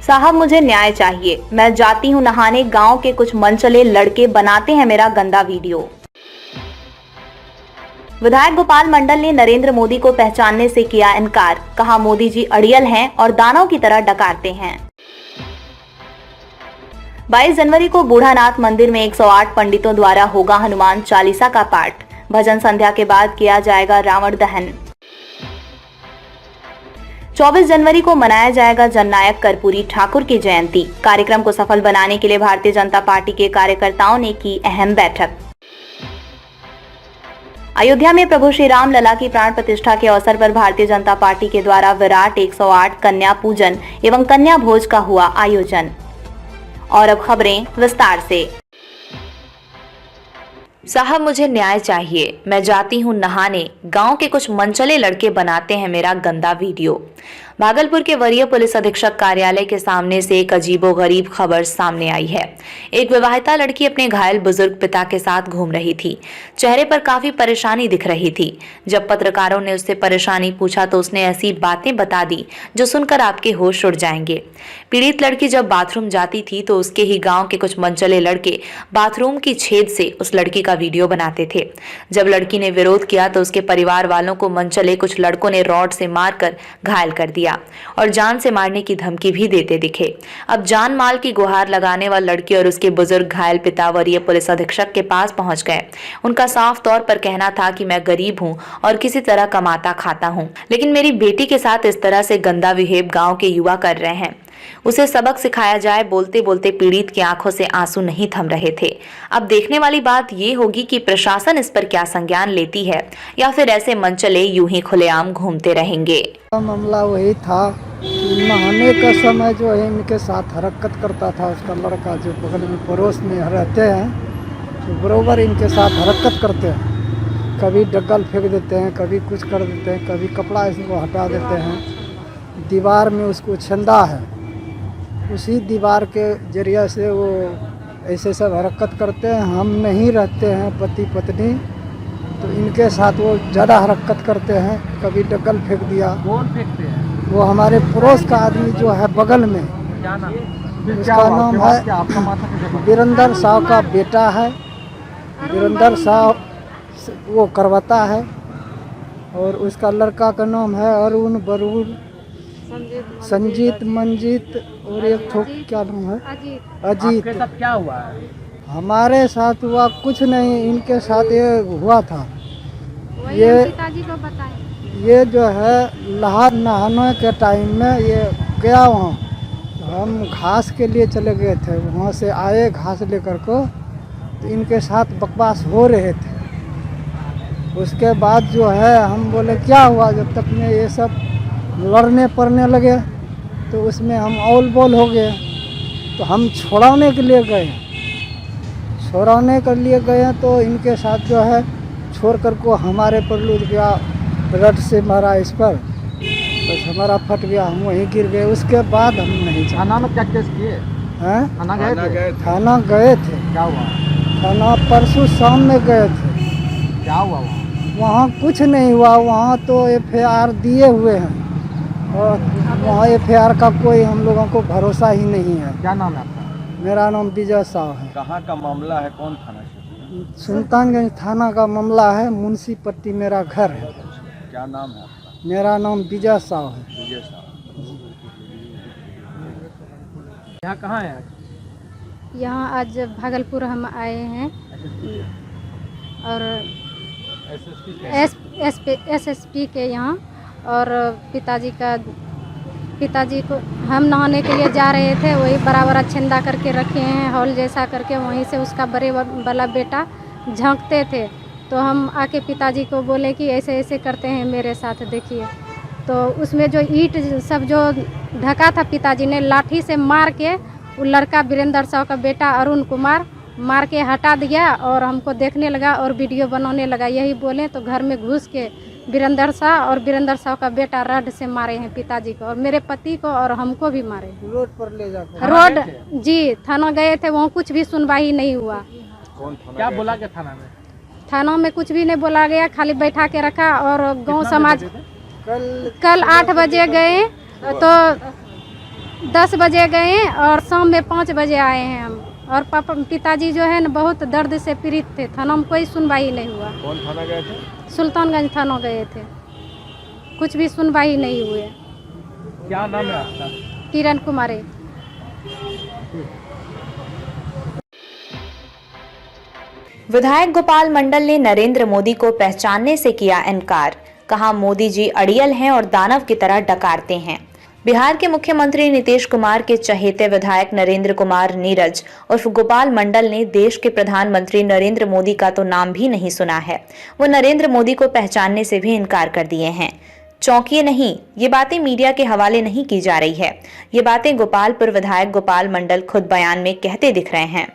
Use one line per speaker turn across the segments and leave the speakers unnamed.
साहब मुझे न्याय चाहिए, मैं जाती हूँ नहाने, गांव के कुछ मनचले लड़के बनाते हैं मेरा गंदा वीडियो। विधायक गोपाल मंडल ने नरेंद्र मोदी को पहचानने से किया इनकार, कहा मोदी जी अड़ियल हैं और दानव की तरह डकारते हैं। 22 जनवरी को बूढ़ानाथ मंदिर में 108 पंडितों द्वारा होगा हनुमान चालीसा का पाठ। भजन संध्या के बाद किया जाएगा रावण दहन। 24 जनवरी को मनाया जाएगा जननायक कर्पूरी ठाकुर की जयंती। कार्यक्रम को सफल बनाने के लिए भारतीय जनता पार्टी के कार्यकर्ताओं ने की अहम बैठक। अयोध्या में प्रभु श्री राम लला की प्राण प्रतिष्ठा के अवसर पर भारतीय जनता पार्टी के द्वारा विराट 108 कन्या पूजन एवं कन्या भोज का हुआ आयोजन। और अब खबरें विस्तार से। साहब मुझे न्याय चाहिए, मैं जाती हूँ नहाने, गांव के कुछ मनचले लड़के बनाते हैं मेरा गंदा वीडियो। भागलपुर के वरीय पुलिस अधीक्षक कार्यालय के सामने से एक अजीबोगरीब खबर सामने आई है। एक विवाहिता लड़की अपने घायल बुजुर्ग पिता के साथ घूम रही थी। चेहरे पर काफी परेशानी दिख रही थी। जब पत्रकारों ने उससे परेशानी पूछा तो उसने ऐसी बातें बता दी जो सुनकर आपके होश उड़ जाएंगे। पीड़ित लड़की जब बाथरूम जाती थी तो उसके ही गाँव के कुछ मनचले लड़के बाथरूम की छेद से उस लड़की का वीडियो बनाते थे। जब लड़की ने विरोध किया तो उसके परिवार वालों को मनचले कुछ लड़कों ने रॉड से मारकर घायल कर दिया और जान से मारने की धमकी भी देते दिखे। अब जान माल की गुहार लगाने वाली लड़की और उसके बुजुर्ग घायल पिता वरीय पुलिस अधीक्षक के पास पहुंच गए। उनका साफ तौर पर कहना था कि मैं गरीब हूं और किसी तरह कमाता खाता हूं, लेकिन मेरी बेटी के साथ इस तरह से गंदा बिहेव गांव के युवा कर रहे हैं। उसे सबक सिखाया जाए। बोलते बोलते पीड़ित की आंखों से आंसू नहीं थम रहे थे। अब देखने वाली बात ये होगी कि प्रशासन इस पर क्या संज्ञान लेती है या फिर ऐसे मनचले यूं ही खुलेआम घूमते रहेंगे।
मामला वही था, नहाने का समय जो है इनके साथ हरकत करता था उसका लड़का जो बगल में पड़ोस में रहते हैं, तो बराबर इनके साथ हरकत करते हैं। कभी डग्गल फेंक देते हैं, कभी कुछ कर देते हैं, कभी कपड़ा इसको हटा देते हैं। दीवार में उसको छंदा है, उसी दीवार के जरिए से वो ऐसे सब हरकत करते हैं। हम नहीं रहते हैं पति पत्नी, तो इनके साथ वो ज़्यादा हरकत करते हैं। कभी डग्गल फेंक दिया।
कौन फेंकते हैं?
वो हमारे पड़ोस का आदमी जो है बगल में,
क्या नाम?
उसका नाम है वीरेंद्र साहब का बेटा है। वीरेंद्र साहब वो करवाता है और उसका लड़का का नाम है अरुण बरूर, संजीत मंजीत और एक ठोक क्या नाम है अजीत।
आपके साथ क्या हुआ है?
हमारे साथ हुआ कुछ नहीं, इनके साथ ये हुआ था। ये
पिताजी को बताएं।
ये जो है नहाने के टाइम में ये गया वहाँ, हम घास के लिए चले गए थे, वहाँ से आए घास लेकर को, तो इनके साथ बकवास हो रहे थे। उसके बाद जो है हम बोले क्या हुआ, जब तक में ये सब लड़ने पड़ने लगे तो उसमें हम औल बोल हो गए। तो हम छोड़ाने के लिए गए, छोड़ाने के लिए गए तो इनके साथ जो है छोड़ कर को हमारे पर लूट गया, रड से मारा इस पर, बस हमारा फट गया, हम वहीं गिर गए। उसके बाद हम नहीं जाना।
थाना में क्या केस किए
हैं?
थाना गए थे?
थाना गए थे।
क्या हुआ?
थाना परसों शाम में गए थे।
क्या हुआ
वहाँ कुछ नहीं हुआ, वहाँ तो FAR दिए हुए हैं और वहाँ FAR का कोई हम लोगों को भरोसा ही नहीं है।
क्या नाम है आपका?
मेरा नाम विजय साहु है।
कहाँ का मामला है? कौन थाना?
सुल्तानगंज थाना का मामला है। मुंशी पट्टी मेरा घर है।
क्या नाम है आपका?
मेरा नाम विजय साहु है।
विजय साहब। यहाँ कहाँ है?
यहाँ आज भागलपुर हम आए हैं और SSP के यहाँ, और पिताजी को हम नहाने के लिए जा रहे थे, वही बराबर छंदा करके रखे हैं हॉल जैसा करके, वहीं से उसका बड़े वाला बेटा झांकते थे। तो हम आके पिताजी को बोले कि ऐसे ऐसे करते हैं मेरे साथ, देखिए। तो उसमें जो ईंट सब जो ढका था, पिताजी ने लाठी से मार के वो लड़का वीरेंद्र साहब का बेटा अरुण कुमार मार के हटा दिया और हमको देखने लगा और वीडियो बनाने लगा। यही बोले तो घर में घुस के वीरेंद्र साहब और वीरेंद्र साहब का बेटा रड से मारे हैं पिताजी को और मेरे पति को और हमको भी मारे।
रोड पर ले जाकर
रोड जी थाना गए थे, वहाँ कुछ भी सुनवाई नहीं हुआ।
कौन थाना? क्या बोला गया थाना में?
थानों में कुछ भी नहीं बोला गया, खाली बैठा के रखा। और गांव समाज
कल
कल 8 बजे गए तो 10 बजे गए और शाम में 5 बजे आए हैं हम। और पापा पिताजी जो है ना बहुत दर्द से पीड़ित थे, थाना में कोई सुनवाई नहीं हुआ।
कौन थाना गए थे?
सुल्तानगंज थाना गए थे, कुछ भी सुनवाई नहीं हुए।
क्या नाम है आपका?
किरण कुमारी।
विधायक गोपाल मंडल ने नरेंद्र मोदी को पहचानने से किया इनकार। कहा मोदी जी अड़ियल हैं और दानव की तरह डकारते हैं। बिहार के मुख्यमंत्री नीतीश कुमार के चहेते विधायक नरेंद्र कुमार नीरज उर्फ गोपाल मंडल ने देश के प्रधानमंत्री नरेंद्र मोदी का तो नाम भी नहीं सुना है। वो नरेंद्र मोदी को पहचानने से भी इनकार कर दिए हैं। चौंकिए नहीं, ये बातें मीडिया के हवाले नहीं की जा रही है। ये बातें गोपालपुर विधायक गोपाल मंडल खुद बयान में कहते दिख रहे हैं।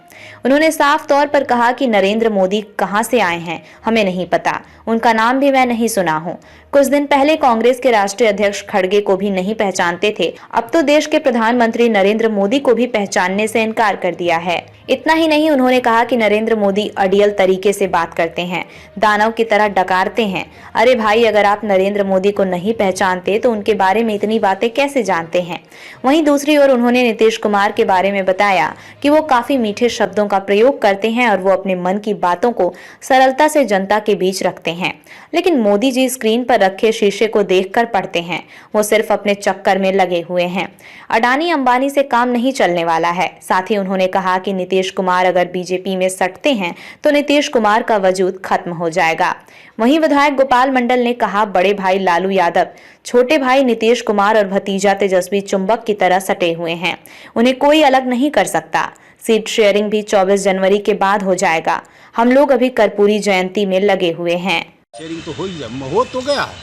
उन्होंने साफ तौर पर कहा कि नरेंद्र मोदी कहां से आए हैं हमें नहीं पता, उनका नाम भी मैं नहीं सुना हूं। कुछ दिन पहले कांग्रेस के राष्ट्रीय अध्यक्ष खड़गे को भी नहीं पहचानते थे, अब तो देश के प्रधानमंत्री नरेंद्र मोदी को भी पहचानने से इनकार कर दिया है। इतना ही नहीं, उन्होंने कहा कि नरेंद्र मोदी अड़ियल तरीके से बात करते हैं, दानव की तरह डकारते हैं। अरे भाई, अगर आप नरेंद्र मोदी को नहीं पहचानते तो उनके बारे में इतनी बातें कैसे जानते हैं। वहीं दूसरी ओर उन्होंने नीतीश कुमार के बारे में बताया कि वो काफी मीठे शब्दों का प्रयोग करते हैं और वो अपने मन की बातों को सरलता से जनता के बीच रखते हैं। लेकिन मोदी जी स्क्रीन पर रखे शीशे को देखकर पढ़ते हैं, वो सिर्फ अपने चक्कर में लगे हुए हैं। अडानी अंबानी से काम नहीं चलने वाला है। साथ ही उन्होंने कहा कि नीतीश कुमार अगर बीजेपी में सटते हैं तो नीतीश कुमार का वजूद खत्म हो जाएगा। वहीं विधायक गोपाल मंडल ने कहा बड़े भाई लालू यादव, छोटे भाई नीतीश कुमार और भतीजा तेजस्वी चुंबक की तरह सटे हुए हैं, उन्हें कोई अलग नहीं कर सकता। सीट शेयरिंग भी 24 जनवरी के बाद हो जाएगा। हम लोग अभी कर्पूरी जयंती में लगे हुए हैं।
शेयरिंग तो हो तो गया है,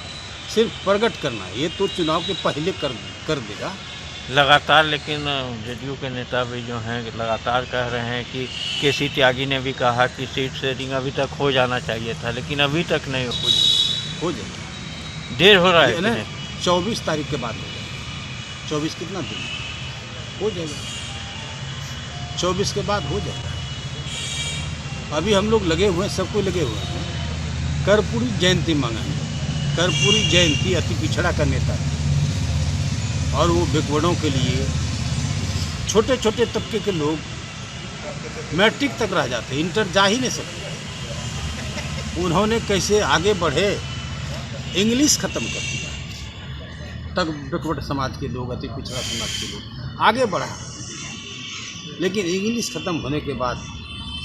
सिर्फ प्रकट करना है। ये तो चुनाव के पहले कर देगा
लगातार। लेकिन जेडीयू के नेता भी जो हैं लगातार कह रहे हैं कि केसी त्यागी ने भी कहा कि सीट शेयरिंग अभी तक हो जाना चाहिए था, लेकिन अभी तक नहीं
हो जाएगा।
देर हो रहा है
ना, 24 तारीख के बाद हो जाएगा। 24 कितना दिन हो जाएगा, 24 के बाद हो जाएगा। अभी हम लोग लगे हुए हैं, सब कोई लगे हुए हैं। कर्पूरी जयंती मांगेंगे। कर्पूरी जयंती अति पिछड़ा का नेता है और वो बैकवर्डों के लिए छोटे छोटे तबके के लोग मैट्रिक तक रह जाते, इंटर जा ही नहीं सकते। उन्होंने कैसे आगे बढ़े, इंग्लिश ख़त्म कर दिया, तब बैकवर्ड समाज के लोग, अति पिछड़ा समाज के लोग आगे बढ़ा। लेकिन इंग्लिश ख़त्म होने के बाद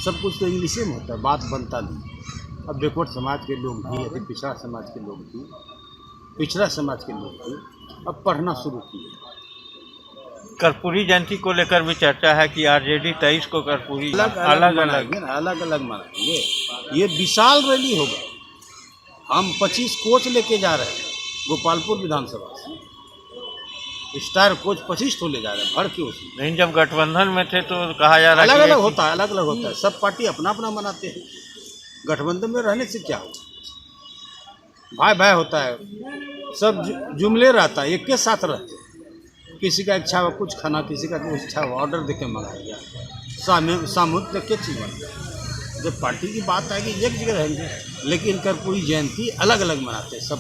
सब कुछ तो इंग्लिशे में होता है, बात बनता नहीं। अब बैकवर्ड समाज के लोग भी, अति पिछड़ा समाज के लोग भी, पिछड़ा समाज के लोग भी अब पढ़ना शुरू किए।
कर्पूरी जयंती को लेकर भी चर्चा है कि आरजेडी 23 को कर्पूरी अलग
अलग मनाएंगे। ये विशाल रैली होगा। हम 25 कोच लेके जा रहे हैं गोपालपुर विधानसभा से। स्टार कोच 25 तो ले जा रहे हैं, भर के उसमें।
लेकिन जब गठबंधन में थे तो कहा जा रहा है
अलग अलग होता है। सब पार्टी अपना अपना मनाते हैं। गठबंधन में रहने से क्या होगा, भाई भाई होता है, सब जुमले रहता है, एक के साथ रहते हैं। किसी का इच्छा हुआ कुछ खाना, किसी का कुछ इच्छा हुआ ऑर्डर देके मंगा लिया, सामूहिक देख के चीज बनता। जब पार्टी की बात आएगी एक जगह रहेंगे, लेकिन कर्पूरी जयंती अलग अलग मनाते हैं सब।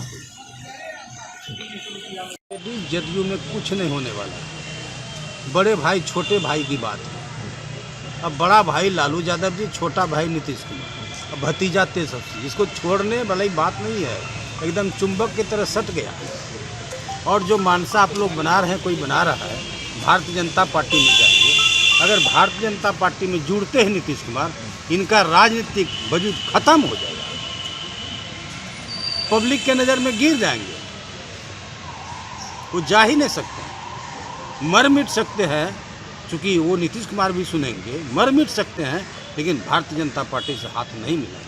जदयू में कुछ नहीं होने वाला। बड़े भाई छोटे भाई की बात है। अब बड़ा भाई लालू यादव जी, छोटा भाई नीतीश कुमार, अब भतीजा तेजस्वी, इसको छोड़ने वाली बात नहीं है। एकदम चुंबक की तरह सट गया। और जो मानसा आप लोग बना रहे हैं, कोई बना रहा है, भारतीय जनता पार्टी में जाइए। अगर भारतीय जनता पार्टी में जुड़ते हैं नीतीश कुमार, इनका राजनीतिक वजूद खत्म हो जाएगा, पब्लिक के नज़र में गिर जाएंगे। वो जा ही नहीं सकते, मर मिट सकते हैं, चूँकि वो नीतीश कुमार भी सुनेंगे, मर मिट सकते हैं, लेकिन भारतीय जनता पार्टी से हाथ नहीं मिलेगा।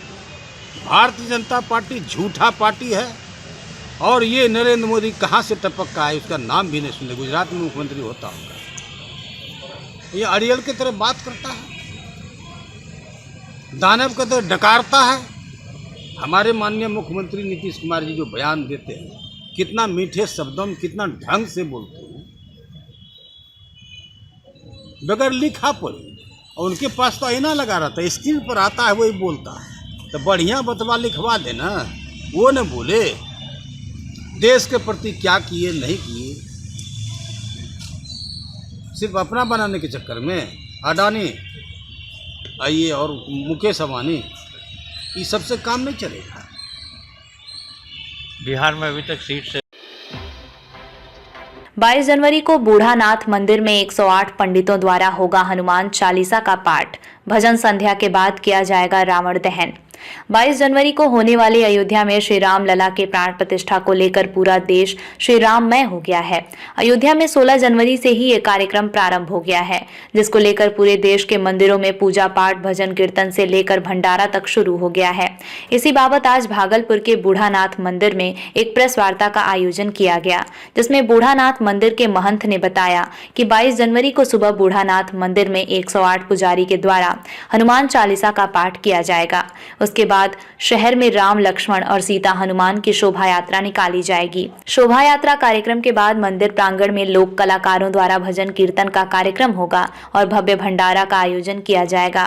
भारतीय जनता पार्टी झूठा पार्टी है। और ये नरेंद्र मोदी कहाँ से टपक का है, उसका नाम भी नहीं सुने। गुजरात में मुख्यमंत्री होता होगा। ये अड़ियल की तरह बात करता है, दानव की तरह डकारता है। हमारे माननीय मुख्यमंत्री नीतीश कुमार जी जो बयान देते हैं, कितना मीठे शब्दों में, कितना ढंग से बोलते हैं, बगैर लिखा पढ़े। और उनके पास तो आईना लगा रहता है, स्क्रीन पर आता है, वही बोलता है। तो बढ़िया बतवा लिखवा देना, वो न बोले देश के प्रति क्या किए नहीं किए। सिर्फ अपना बनाने के चक्कर में अडानी आइए और मुकेश अंबानी, ये सबसे काम नहीं चलेगा।
बिहार में अभी तक सीट से
22 जनवरी को बूढ़ानाथ मंदिर में 108 पंडितों द्वारा होगा हनुमान चालीसा का पाठ। भजन संध्या के बाद किया जाएगा रावण दहन। 22 जनवरी को होने वाली अयोध्या में श्री राम लला के प्राण प्रतिष्ठा को लेकर पूरा देश श्री राममय हो गया है। अयोध्या में 16 जनवरी से ही ये कार्यक्रम प्रारंभ हो गया है, जिसको लेकर पूरे देश के मंदिरों में पूजा पाठ, भजन कीर्तन से लेकर भंडारा तक शुरू हो गया है। इसी बाबत आज भागलपुर के बूढ़ानाथ मंदिर में एक प्रेस वार्ता का आयोजन किया गया, जिसमें बूढ़ानाथ मंदिर के महंत ने बताया कि 22 जनवरी को सुबह बूढ़ानाथ मंदिर में 108 पुजारी के द्वारा हनुमान चालीसा का पाठ किया जाएगा। उसके बाद शहर में राम, लक्ष्मण और सीता हनुमान की शोभा यात्रा निकाली जाएगी। शोभा यात्रा कार्यक्रम के बाद मंदिर प्रांगण में लोक कलाकारों द्वारा भजन कीर्तन का कार्यक्रम होगा और भव्य भंडारा का आयोजन किया जाएगा।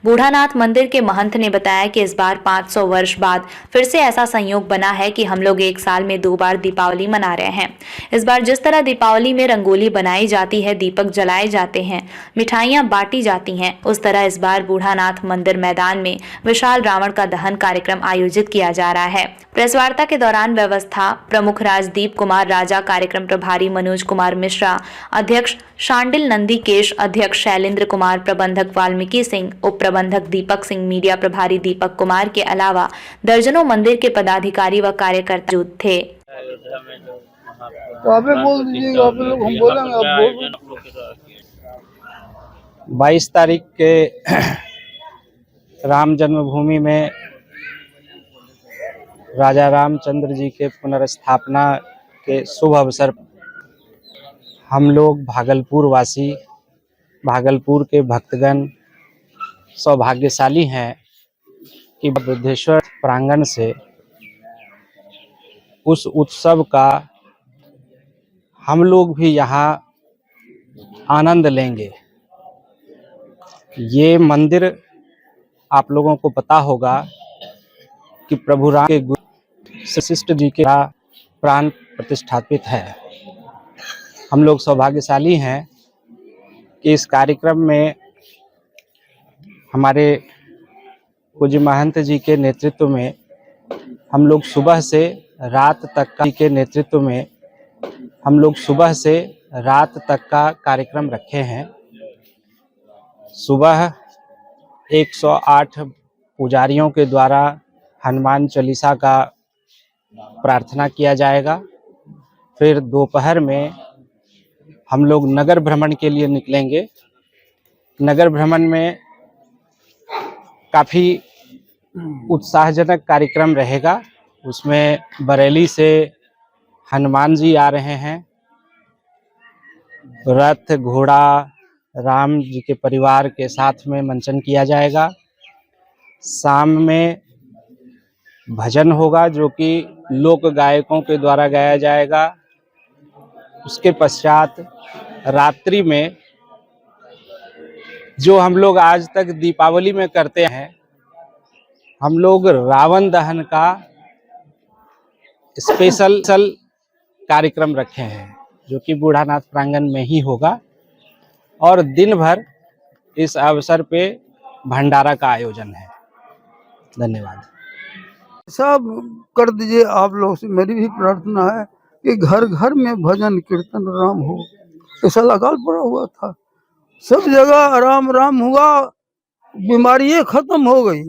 बूढ़ानाथ मंदिर के महंत ने बताया कि इस बार 500 वर्ष बाद फिर से ऐसा संयोग बना है कि हम लोग एक साल में 2 बार दीपावली मना रहे हैं। इस बार जिस तरह दीपावली में रंगोली बनाई जाती है, दीपक जलाए जाते हैं, मिठाइयां बांटी जाती हैं, उस तरह इस बार बूढ़ानाथ मंदिर मैदान में विशाल रावण का दहन कार्यक्रम आयोजित किया जा रहा है। प्रेस वार्ता के दौरान व्यवस्था प्रमुख राजदीप कुमार राजा, कार्यक्रम प्रभारी मनोज कुमार मिश्रा, अध्यक्ष शांडिल नंदीकेश, अध्यक्ष शैलेंद्र कुमार, प्रबंधक वाल्मीकि सिंह, उप प्रबंधक दीपक सिंह, मीडिया प्रभारी दीपक कुमार के अलावा दर्जनों मंदिर के पदाधिकारी व कार्यकर्ता मौजूद थे।
तो आप बोल दीजिएगा, आप लोग हम बोलेंगे, आप बोल।
22 तारीख के राम जन्मभूमि में राजा रामचंद्र जी के पुनर्स्थापना के शुभ अवसर हम लोग भागलपुर वासी, भागलपुर के भक्तगण सौभाग्यशाली हैं कि बुद्धेश्वर प्रांगण से उस उत्सव का हम लोग भी यहाँ आनंद लेंगे। ये मंदिर आप लोगों को पता होगा कि प्रभु राम के गुरु वशिष्ठ जी के प्राण प्रतिष्ठापित है। हम लोग सौभाग्यशाली हैं कि इस कार्यक्रम में हमारे पूज्य महंत जी के नेतृत्व में हम लोग सुबह से रात तक का कार्यक्रम रखे हैं। सुबह 108 पुजारियों के द्वारा हनुमान चालीसा का प्रार्थना किया जाएगा। फिर दोपहर में हम लोग नगर भ्रमण के लिए निकलेंगे। नगर भ्रमण में काफ़ी उत्साहजनक कार्यक्रम रहेगा। उसमें बरेली से हनुमान जी आ रहे हैं, रथ घोड़ा राम जी के परिवार के साथ में मंचन किया जाएगा। शाम में भजन होगा जो कि लोक गायकों के द्वारा गाया जाएगा। उसके पश्चात रात्रि में जो हम लोग आज तक दीपावली में करते हैं, हम लोग रावण दहन का स्पेशल कार्यक्रम रखे हैं जो कि बूढ़ानाथ प्रांगण में ही होगा और दिन भर इस अवसर पे भंडारा का आयोजन है। धन्यवाद।
सब कर दीजिए आप लोग से मेरी भी प्रार्थना है कि घर घर में भजन कीर्तन राम हो। ऐसा अकाल पड़ा हुआ था, सब जगह राम राम हुआ, बीमारियां खत्म हो गई।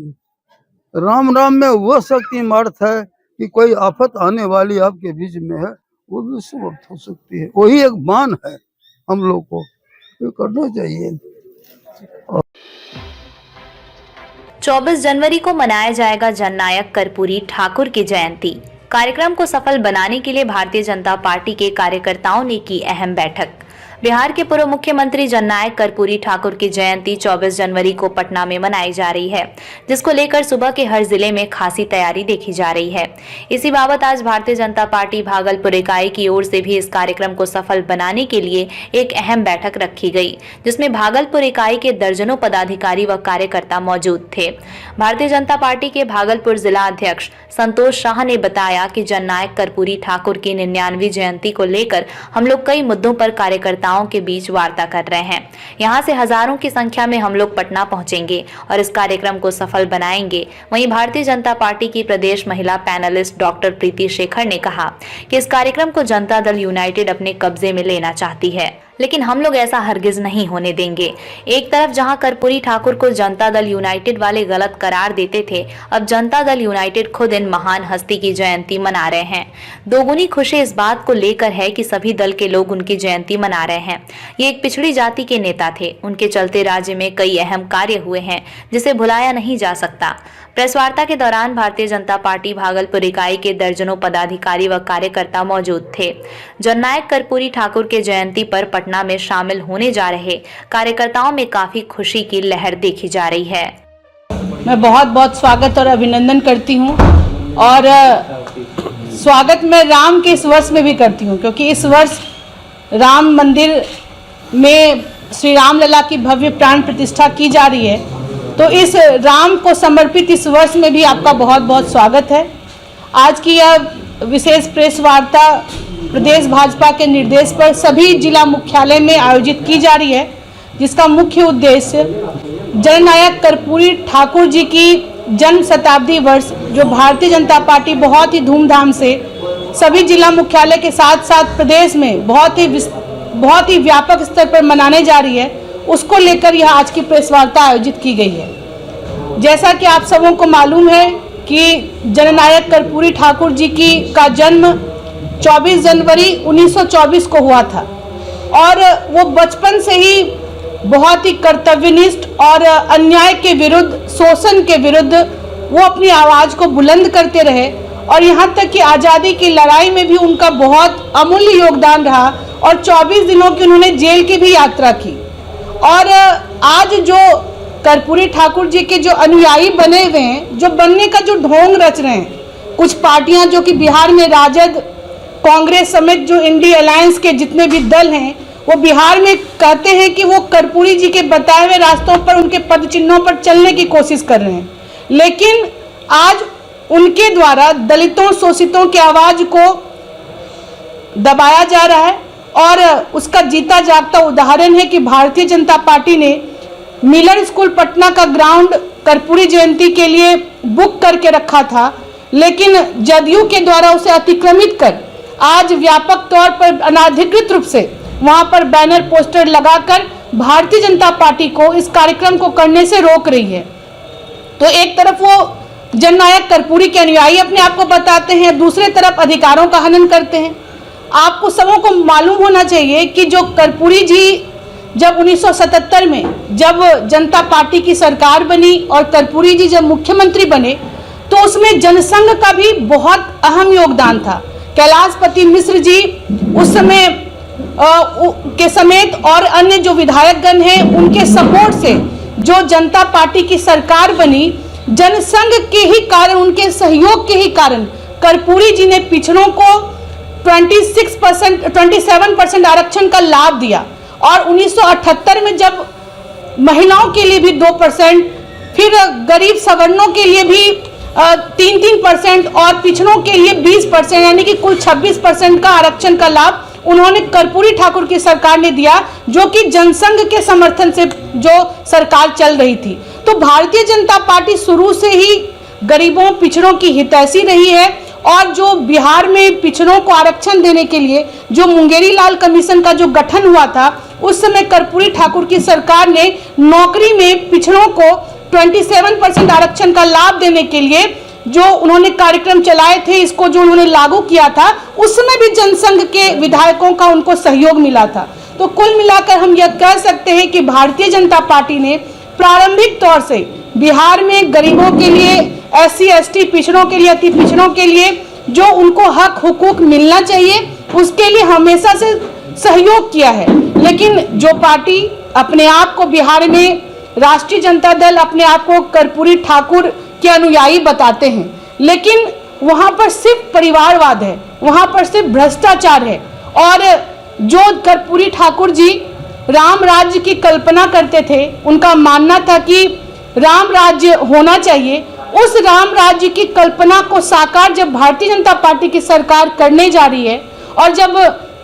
राम राम में वह शक्ति मार्थ है कि कोई आफत आने वाली आपके बीच में है वो भी समाप्त हो सकती है। वही एक बाण है हम लोग को, ये करना चाहिए।
24 जनवरी को मनाया जाएगा जननायक कर्पूरी ठाकुर की जयंती। कार्यक्रम को सफल बनाने के लिए भारतीय जनता पार्टी के कार्यकर्ताओं ने की अहम बैठक। बिहार के पूर्व मुख्यमंत्री जननायक कर्पूरी ठाकुर की जयंती 24 जनवरी को पटना में मनाई जा रही है, जिसको लेकर सुबह के हर जिले में खासी तैयारी देखी जा रही है। इसी बाबत आज भारतीय जनता पार्टी भागलपुर इकाई की ओर से भी इस कार्यक्रम को सफल बनाने के लिए एक अहम बैठक रखी गई, जिसमें भागलपुर इकाई के दर्जनों पदाधिकारी व कार्यकर्ता मौजूद थे। भारतीय जनता पार्टी के भागलपुर जिला अध्यक्ष संतोष शाह ने बताया कि जननायक कर्पूरी ठाकुर की 99वीं जयंती को लेकर हम लोग कई मुद्दों पर कार्यकर्ताओं कार्यकर्ताओं के बीच वार्ता कर रहे हैं। यहाँ से हजारों की संख्या में हम लोग पटना पहुंचेंगे और इस कार्यक्रम को सफल बनाएंगे। वहीं भारतीय जनता पार्टी की प्रदेश महिला पैनलिस्ट डॉक्टर प्रीति शेखर ने कहा कि इस कार्यक्रम को जनता दल यूनाइटेड अपने कब्जे में लेना चाहती है, लेकिन हम लोग ऐसा हरगिज नहीं होने देंगे। एक तरफ जहां कर्पूरी ठाकुर को जनता दल यूनाइटेड वाले गलत करार देते थे, अब जनता दल यूनाइटेड खुद इन महान हस्ती की जयंती मना रहे हैं। दोगुनी खुशी इस बात को लेकर है कि सभी दल के लोग उनकी जयंती मना रहे हैं। ये एक पिछड़ी जाति के नेता थे, उनके चलते राज्य में कई अहम कार्य हुए हैं जिसे भुलाया नहीं जा सकता। प्रेस वार्ता के दौरान भारतीय जनता पार्टी भागलपुर इकाई के दर्जनों पदाधिकारी व कार्यकर्ता मौजूद थे। जननायक कर्पूरी ठाकुर के जयंती पर पटना में शामिल होने जा रहे कार्यकर्ताओं में काफी खुशी की लहर देखी जा रही है।
मैं बहुत बहुत स्वागत और अभिनंदन करती हूँ और स्वागत मैं राम के इस वर्ष में भी करती हूँ, क्योंकि इस वर्ष राम मंदिर में श्री राम लला की भव्य प्राण प्रतिष्ठा की जा रही है। तो इस राम को समर्पित इस वर्ष में भी आपका बहुत बहुत स्वागत है। आज की यह विशेष प्रेस वार्ता प्रदेश भाजपा के निर्देश पर सभी जिला मुख्यालय में आयोजित की जा रही है, जिसका मुख्य उद्देश्य जननायक कर्पूरी ठाकुर जी की जन्म शताब्दी वर्ष जो भारतीय जनता पार्टी बहुत ही धूमधाम से सभी जिला मुख्यालय के साथ साथ प्रदेश में बहुत ही व्यापक स्तर पर मनाने जा रही है, उसको लेकर यह आज की प्रेस वार्ता आयोजित की गई है। जैसा कि आप सबों को मालूम है कि जननायक कर्पूरी ठाकुर जी का जन्म 24 जनवरी 1924 को हुआ था और वो बचपन से ही बहुत ही कर्तव्यनिष्ठ और अन्याय के विरुद्ध, शोषण के विरुद्ध वो अपनी आवाज़ को बुलंद करते रहे और यहाँ तक कि आज़ादी की लड़ाई में भी उनका बहुत अमूल्य योगदान रहा और 24 दिनों की उन्होंने जेल की भी यात्रा की। और आज जो कर्पूरी ठाकुर जी के जो अनुयायी बने हुए हैं, जो बनने का जो ढोंग रच रहे हैं, कुछ पार्टियां जो कि बिहार में राजद, कांग्रेस समेत जो इंडिया अलायंस के जितने भी दल हैं, वो बिहार में कहते हैं कि वो कर्पूरी जी के बताए हुए रास्तों पर, उनके पद चिन्हों पर चलने की कोशिश कर रहे हैं। लेकिन आज उनके द्वारा दलितों, शोषितों की आवाज़ को दबाया जा रहा है और उसका जीता जागता उदाहरण है कि भारतीय जनता पार्टी ने मिलर स्कूल पटना का ग्राउंड कर्पूरी जयंती के लिए बुक करके रखा था, लेकिन जदयू के द्वारा उसे अतिक्रमित कर आज व्यापक तौर पर अनाधिकृत रूप से वहां पर बैनर पोस्टर लगाकर भारतीय जनता पार्टी को इस कार्यक्रम को करने से रोक रही है। तो एक तरफ वो जननायक कर्पूरी के अनुयायी अपने आप को बताते हैं, दूसरे तरफ अधिकारों का हनन करते हैं। आपको सबों को मालूम होना चाहिए कि जो कर्पूरी जी जब 1977 में जब जनता पार्टी की सरकार बनी और कर्पूरी जी जब मुख्यमंत्री बने, तो उसमें जनसंघ का भी बहुत अहम योगदान था। कैलाशपति मिश्र जी उस समय के समेत और अन्य जो विधायकगण हैं, उनके सपोर्ट से जो जनता पार्टी की सरकार बनी, जनसंघ के ही कारण, उनके सहयोग के ही कारण कर्पूरी जी ने पिछड़ों को 27% आरक्षण का लाभ दिया और 1978 में जब महिलाओं के लिए भी 2%, फिर गरीब सवर्णों के लिए भी 3% और पिछड़ों के लिए 20%, यानी कि कुल 26% का आरक्षण का लाभ उन्होंने कर्पूरी ठाकुर की सरकार ने दिया, जो कि जनसंघ के समर्थन से जो सरकार चल रही थी। तो भारतीय जनता पार्टी शुरू से ही गरीबों, पिछड़ों की हितैषी रही है और जो बिहार में पिछड़ों को आरक्षण देने के लिए जो मुंगेरी लाल कमीशन का जो गठन हुआ था, उस समय कर्पूरी ठाकुर की सरकार ने नौकरी में पिछड़ों को 27% आरक्षण का लाभ देने के लिए जो उन्होंने कार्यक्रम चलाए थे, इसको जो उन्होंने लागू किया था, उस समय भी जनसंघ के विधायकों का उनको सहयोग मिला था। तो कुल मिलाकर हम यह कह सकते हैं कि भारतीय जनता पार्टी ने प्रारंभिक तौर से बिहार में गरीबों के लिए, SC ST पिछड़ों के लिए, अति पिछड़ों के लिए जो उनको हक हुकूक मिलना चाहिए, उसके लिए हमेशा से सहयोग किया है। लेकिन जो पार्टी अपने आप को बिहार में राष्ट्रीय जनता दल अपने आप को कर्पूरी ठाकुर के अनुयायी बताते हैं, लेकिन वहाँ पर सिर्फ परिवारवाद है, वहाँ पर सिर्फ भ्रष्टाचार है। और जो कर्पूरी ठाकुर जी राम राज्य की कल्पना करते थे, उनका मानना था कि राम राज्य होना चाहिए। उस राम राज्य की कल्पना को साकार जब भारतीय जनता पार्टी की सरकार करने जा रही है और जब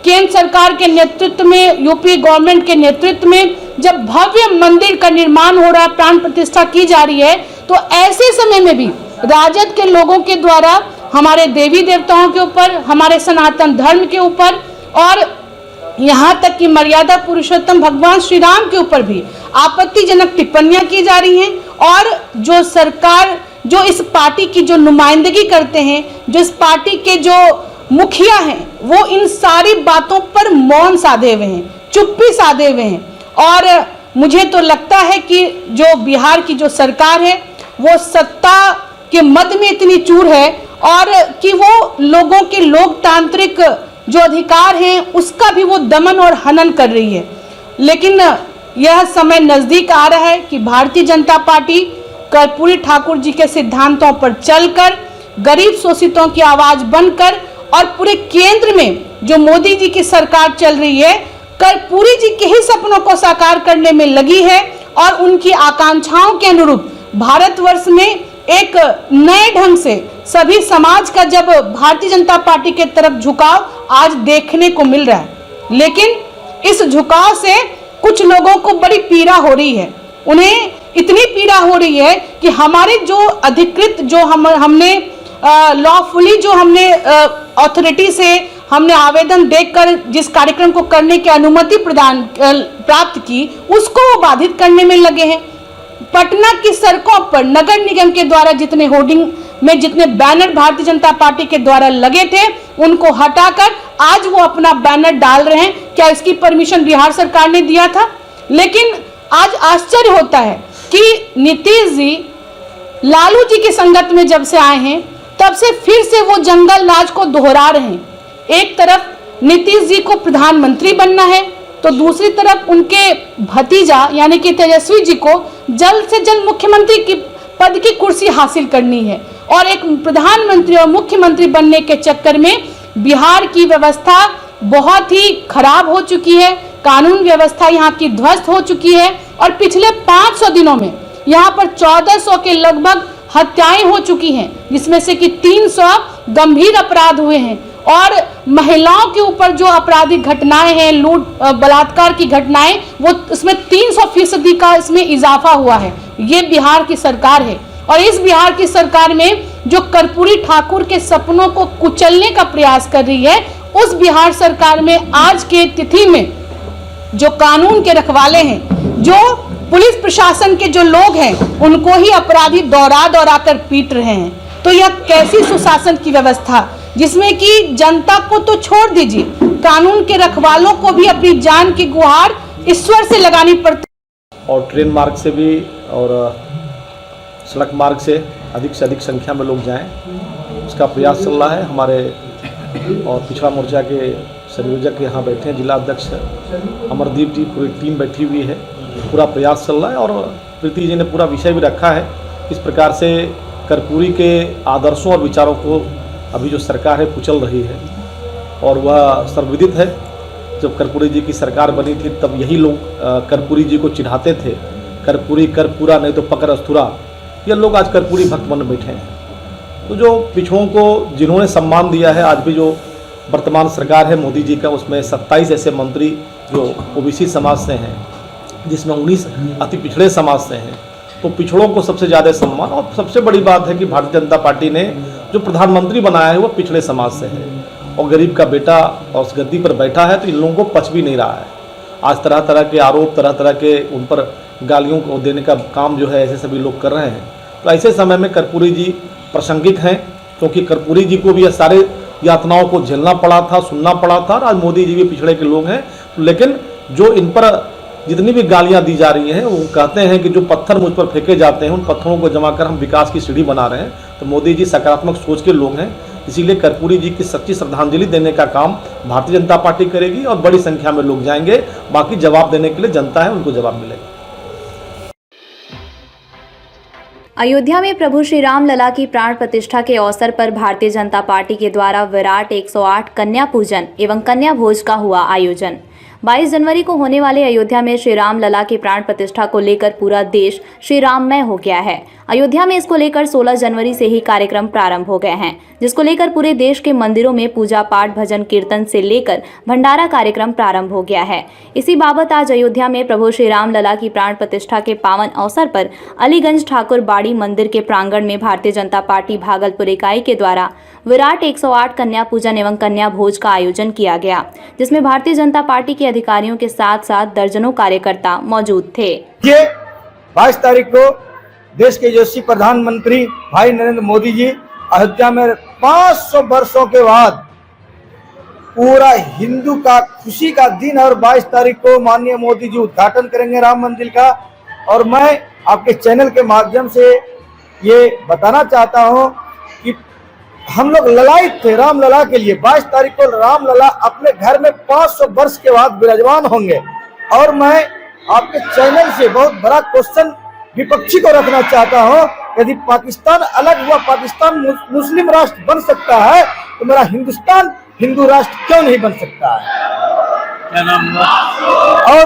केंद्र सरकार के नेतृत्व में, यूपी गवर्नमेंट के नेतृत्व में जब भव्य मंदिर का निर्माण हो रहा है, प्राण प्रतिष्ठा की जा रही है, तो ऐसे समय में भी राजद के लोगों के द्वारा हमारे देवी देवताओं के ऊपर, हमारे सनातन धर्म के ऊपर और यहाँ तक कि मर्यादा पुरुषोत्तम भगवान श्री राम के ऊपर भी आपत्तिजनक टिप्पणियां की जा रही हैं। और जो सरकार, जो इस पार्टी की जो नुमाइंदगी करते हैं, जो इस पार्टी के जो मुखिया हैं, वो इन सारी बातों पर मौन साधे हुए हैं, चुप्पी साधे हुए हैं। और मुझे तो लगता है कि जो बिहार की जो सरकार है वो सत्ता के मद में इतनी चूर है और कि वो लोगों के लोकतांत्रिक जो अधिकार हैं उसका भी वो दमन और हनन कर रही है। लेकिन यह समय नज़दीक आ रहा है कि भारतीय जनता पार्टी कर्पूरी ठाकुर जी के सिद्धांतों पर चलकर, गरीब शोषितों की आवाज़ बनकर और पूरे केंद्र में जो मोदी जी की सरकार चल रही है, कर्पूरी जी के ही सपनों को साकार करने में लगी है और उनकी आकांक्षाओं के अनुरूप भारतवर्ष में एक नए ढंग से सभी समाज का जब भारतीय जनता पार्टी के तरफ झुकाव आज देखने को मिल रहा है। लेकिन इस झुकाव से कुछ लोगों को बड़ी पीड़ा हो रही है। उन्हें इतनी पीड़ा हो रही है कि हमारे जो अधिकृत, जो हमने लॉफुली जो हमने अथॉरिटी से हमने आवेदन देकर जिस कार्यक्रम को करने की अनुमति प्राप्त की, उसको वो बाधित करने में लगे हैं। पटना की सड़कों पर नगर निगम के द्वारा जितने होर्डिंग में जितने बैनर भारतीय जनता पार्टी के द्वारा लगे थे, उनको हटाकर आज वो अपना बैनर डाल रहे हैं। क्या इसकी परमिशन बिहार सरकार ने दिया था? लेकिन आज आश्चर्य होता है कि नीतीश जी लालू जी की संगत में जब से आए हैं, तब से फिर से वो जंगल राज को दोहरा रहे हैं। एक तरफ नीतीश जी को प्रधानमंत्री बनना है, तो दूसरी तरफ उनके भतीजा यानी कि तेजस्वी जी को जल्द से जल्द मुख्यमंत्री की पद की कुर्सी हासिल करनी है। और एक प्रधानमंत्री और मुख्यमंत्री बनने के चक्कर में बिहार की व्यवस्था बहुत ही खराब हो चुकी है, कानून व्यवस्था यहाँ की ध्वस्त हो चुकी है और पिछले 500 दिनों में यहाँ पर 1400 के लगभग हत्याएं हो चुकी हैं, जिसमें से कि 300 गंभीर अपराध हुए हैं। और महिलाओं के ऊपर जो आपराधिक घटनाएं हैं, लूट बलात्कार की घटनाएं, वो उसमें 300% का इसमें इजाफा हुआ है। ये बिहार की सरकार है और इस बिहार की सरकार में जो कर्पूरी ठाकुर के सपनों को कुचलने का प्रयास कर रही है, उस बिहार सरकार में आज के तिथि में जो कानून के रखवाले हैं, जो पुलिस प्रशासन के जो लोग हैं, उनको ही अपराधी दौड़ा दौड़ा कर पीट रहे हैं। तो यह कैसी सुशासन की व्यवस्था, जिसमें कि जनता को तो छोड़ दीजिए, कानून के रखवालों को भी अपनी जान की गुहार ईश्वर से लगानी पड़ती।
और ट्रेन मार्ग से भी और सड़क मार्ग से अधिक संख्या में लोग जाएं, उसका प्रयास चल रहा है। हमारे और पिछड़ा मोर्चा के संयोजक यहाँ बैठे हैं, जिला अध्यक्ष अमरदीप जी, पूरी टीम बैठी हुई है, पूरा प्रयास चल रहा है। और प्रीति जी ने पूरा विषय भी रखा है, इस प्रकार से कर्पूरी के आदर्शों और विचारों को अभी जो सरकार है कुचल रही है। और वह सर्वविदित है, जब कर्पूरी जी की सरकार बनी थी तब यही लोग कर्पूरी जी को चिढ़ाते थे, कर्पूरी कर पूरा नहीं तो पकड़ अस्तूरा। ये लोग आज कर्पूरी भक्त बन बैठे हैं। तो जो पिछड़ों को जिन्होंने सम्मान दिया है, आज भी जो वर्तमान सरकार है मोदी जी का, उसमें 27 ऐसे मंत्री जो ओबीसी समाज से हैं, जिसमें 19 अति पिछड़े समाज से हैं। तो पिछड़ों को सबसे ज़्यादा सम्मान। और सबसे बड़ी बात है कि भारतीय जनता पार्टी ने जो प्रधानमंत्री बनाया है वो पिछड़े समाज से है और गरीब का बेटा और उस गद्दी पर बैठा है, तो इन लोगों को पच भी नहीं रहा है। आज तरह तरह के आरोप, तरह तरह के उन पर गालियों को देने का काम जो है ऐसे सभी लोग कर रहे हैं। तो ऐसे समय में कर्पूरी जी प्रासंगिक हैं, क्योंकि कर्पूरी जी को भी ये सारे यातनाओं को झेलना पड़ा था, सुनना पड़ा था। और आज मोदी जी भी पिछड़े के लोग हैं, लेकिन जो इन पर जितनी भी गालियां दी जा रही हैं, वो कहते हैं कि जो पत्थर मुझ पर फेंके जाते हैं, उन पत्थरों को जमा कर हम विकास की सीढ़ी बना रहे हैं। तो मोदी जी सकारात्मक सोच के लोग हैं, इसीलिए कर्पूरी जी की सच्ची श्रद्धांजलि देने का काम भारतीय जनता पार्टी करेगी और बड़ी संख्या में लोग जाएंगे। बाकी जवाब देने के लिए जनता है, उनको जवाब मिलेगा।
अयोध्या में प्रभु श्री राम लला की प्राण प्रतिष्ठा के अवसर पर भारतीय जनता पार्टी के द्वारा विराट 108 कन्या पूजन एवं कन्या भोज का हुआ आयोजन। 22 जनवरी को होने वाले अयोध्या में श्री राम लला की प्राण प्रतिष्ठा को लेकर पूरा देश श्री राममय हो गया है। अयोध्या में इसको लेकर 16 जनवरी से ही कार्यक्रम प्रारंभ हो गए हैं, जिसको लेकर पूरे देश के मंदिरों में पूजा पाठ, भजन कीर्तन से लेकर भंडारा कार्यक्रम प्रारंभ हो गया है। इसी बाबत आज अयोध्या में प्रभु श्री राम लला की प्राण प्रतिष्ठा के पावन अवसर पर अलीगंज ठाकुर बाड़ी मंदिर के प्रांगण में भारतीय जनता पार्टी भागलपुर इकाई के द्वारा विराट 108 कन्या पूजन एवं कन्या भोज का आयोजन किया गया, जिसमें भारतीय जनता पार्टी के अधिकारियों के साथ साथ दर्जनों कार्यकर्ता मौजूद थे।
ये 22 तारीख को देश के यशस्वी प्रधानमंत्री भाई नरेंद्र मोदी जी अयोध्या में 500 वर्षों के बाद पूरा हिंदू का खुशी का दिन और 22 तारीख को माननीय मोदी जी उद्घाटन करेंगे राम मंदिर का। और मैं आपके चैनल के माध्यम से ये बताना चाहता हूं कि हम लोग ललायित थे राम लला के लिए। 22 तारीख को राम लला अपने घर में 500 वर्ष के बाद विराजमान होंगे। और मैं आपके चैनल से बहुत बड़ा क्वेश्चन विपक्षी को रखना चाहता हूं, यदि पाकिस्तान अलग हुआ, पाकिस्तान मुस्लिम राष्ट्र बन सकता है, तो मेरा हिंदुस्तान हिंदू राष्ट्र क्यों नहीं बन सकता है?
क्या नाम हुआ?
और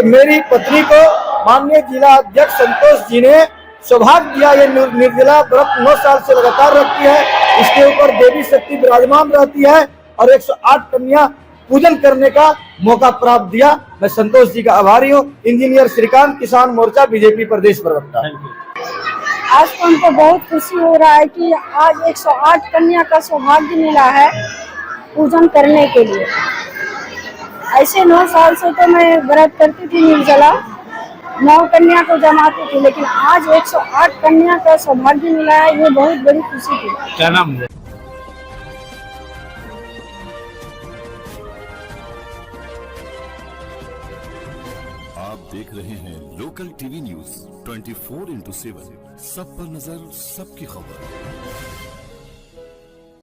मेरी पत्नी को माननीय जिला अध्यक्ष संतोष जी ने सौभाग्य दिया। ये निर्जला व्रत 9 साल से लगातार रखती है, इसके ऊपर देवी शक्ति विराजमान रहती है और 108 कन्या पूजन करने का मौका प्राप्त दिया। मैं संतोष जी का आभारी हूँ। इंजीनियर श्रीकांत, किसान मोर्चा, बीजेपी प्रदेश प्रवक्ता।
आज तो हमको बहुत खुशी हो रहा है कि आज 108 कन्या का सौभाग्य मिला है पूजन करने के लिए। ऐसे 9 साल से तो मैं व्रत करती थी, निर्जला 9 कन्या को जमाती थी, लेकिन आज 108 कन्या का सौभाग्य मिला है, ये बहुत बड़ी खुशी थी।
क्या नाम है?
आप देख रहे हैं लोकल टीवी न्यूज 24x7, सब पर नजर, सबकी खबर।